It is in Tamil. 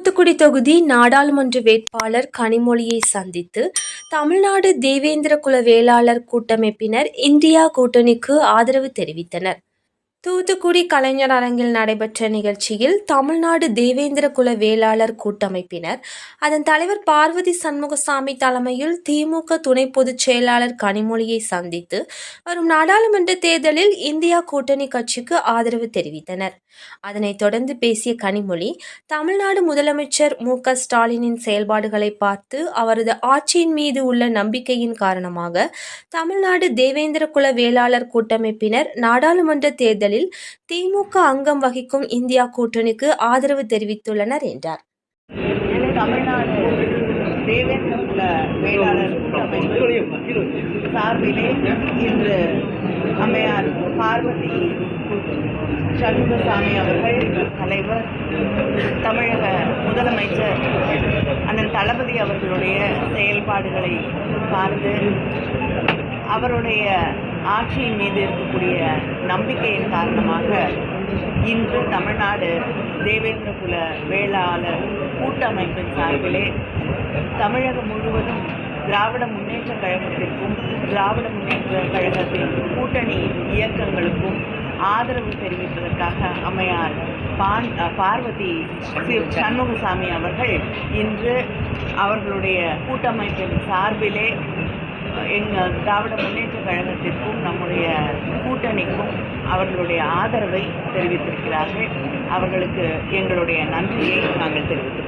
தூத்துக்குடி தொகுதி நாடாளுமன்ற வேட்பாளர் கனிமொழியை சந்தித்து தமிழ்நாடு தேவேந்திர குல வேளாளர் கூட்டமைப்பினர் இந்தியா கூட்டணிக்கு ஆதரவு தெரிவித்தனர். தூத்துக்குடி கலைஞர் அரங்கில் நடைபெற்ற நிகழ்ச்சியில் தமிழ்நாடு தேவேந்திர குல வேளாளர் கூட்டமைப்பினர் அதன் தலைவர் பார்வதி சண்முகசாமி தலைமையில் திமுக துணை பொதுச் செயலாளர் கனிமொழியை சந்தித்து வரும் நாடாளுமன்ற தேர்தலில் இந்தியா கூட்டணி கட்சிக்கு ஆதரவு தெரிவித்தனர். அதனைத் தொடர்ந்து பேசிய கனிமொழி, தமிழ்நாடு முதலமைச்சர் மு.க. ஸ்டாலினின் செயல்பாடுகளை பார்த்து அவரது ஆட்சியின் மீது உள்ள நம்பிக்கையின் காரணமாக தமிழ்நாடு தேவேந்திர குல வேளாளர் கூட்டமைப்பினர் நாடாளுமன்ற தேர்தலில் திமுக அங்கம் வகிக்கும் இந்தியா கூட்டணிக்கு ஆதரவு தெரிவித்துள்ளனர் என்றார். தமிழ்நாடு தேவேந்திர குல வேளாளர் கூட்டமைப்பு சார்பிலே இன்று அம்மையார் பார்வதி சண்முகசாமி அவர்கள் தலைவர், தமிழக முதலமைச்சர் அண்ணன் தளபதி அவர்களுடைய செயல்பாடுகளை பார்த்து அவருடைய ஆட்சியின் மீது இருக்கக்கூடிய நம்பிக்கையின் காரணமாக இன்று தமிழ்நாடு தேவேந்திர குல வேளாளர் கூட்டமைப்பின் சார்பிலே தமிழகம் முழுவதும் திராவிட முன்னேற்ற கழகத்திற்கும் திராவிட முன்னேற்ற கழகத்தின் கூட்டணி இயக்கங்களுக்கும் ஆதரவு தெரிவிப்பதற்காக அம்மையார் பார்வதி சண்முகசாமி அவர்கள் இன்று அவர்களுடைய கூட்டமைப்பின் சார்பிலே எங்கள் திராவிட முன்னேற்ற கழகத்திற்கும் நம்முடைய கூட்டணிக்கும் அவர்களுடைய ஆதரவை தெரிவித்திருக்கிறார்கள். அவர்களுக்கு எங்களுடைய நன்றியை நாங்கள் தெரிவித்துள்ளோம்.